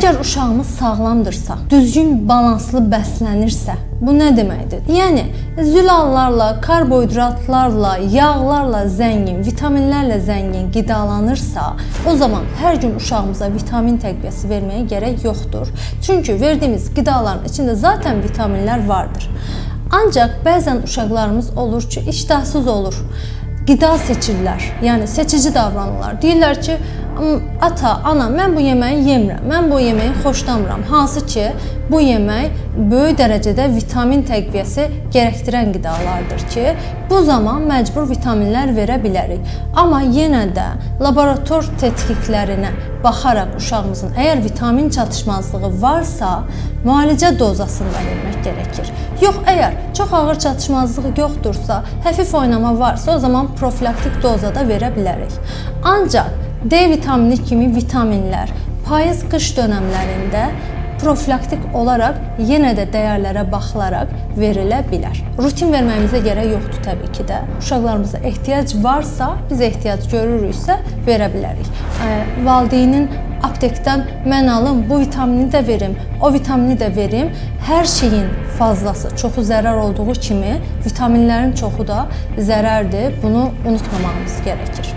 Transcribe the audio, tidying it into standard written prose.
Əgər uşağımız sağlamdırsa, düzgün balanslı bəslənirsə, bu nə deməkdir? Yəni zülallarla, karbohidratlarla, yağlarla zəngin, vitaminlərlə zəngin qidalanırsa, o zaman hər gün uşağımıza vitamin təqviyəsi verməyə gərək yoxdur. Çünki verdiyimiz qidaların içində zaten vitaminlər vardır. Ancaq bəzən uşaqlarımız olur ki, iştahsız olur. Qida seçirlər, yəni seçici davranırlar. Deyirlər ki, ata, ana, mən bu yeməyi yemirəm, mən bu yeməyi xoşlamıram. Hansı ki, bu yemək böyük dərəcədə vitamin təqviyəsi gərəkdirən qidalardır ki, bu zaman məcbur vitaminlər verə bilərik. Amma yenə də laborator tədqiqlərinə baxaraq uşağımızın əgər vitamin çatışmazlığı varsa, müalicə dozasında vermək gərəkir. Yox, əgər çox ağır çatışmazlığı yoxdursa, həfif oynama varsa, o zaman profilaktik dozada verə bilərik. Ancaq D vitamini kimi vitaminlər payız-qış dönəmlərində profilaktik olaraq yenə də dəyərlərə baxılaraq verilə bilər. Rutin verməyimizə gərək yoxdur təbii ki də. Uşaqlarımıza ehtiyac varsa, biz ehtiyac görürüksə verə bilərik. Valideynin aptekdən mən alım, bu vitamini də verim, o vitamini də verim. Hər şeyin fazlası, çoxu zərər olduğu kimi vitaminlərin çoxu da zərərdir. Bunu unutmamamız gərəkir.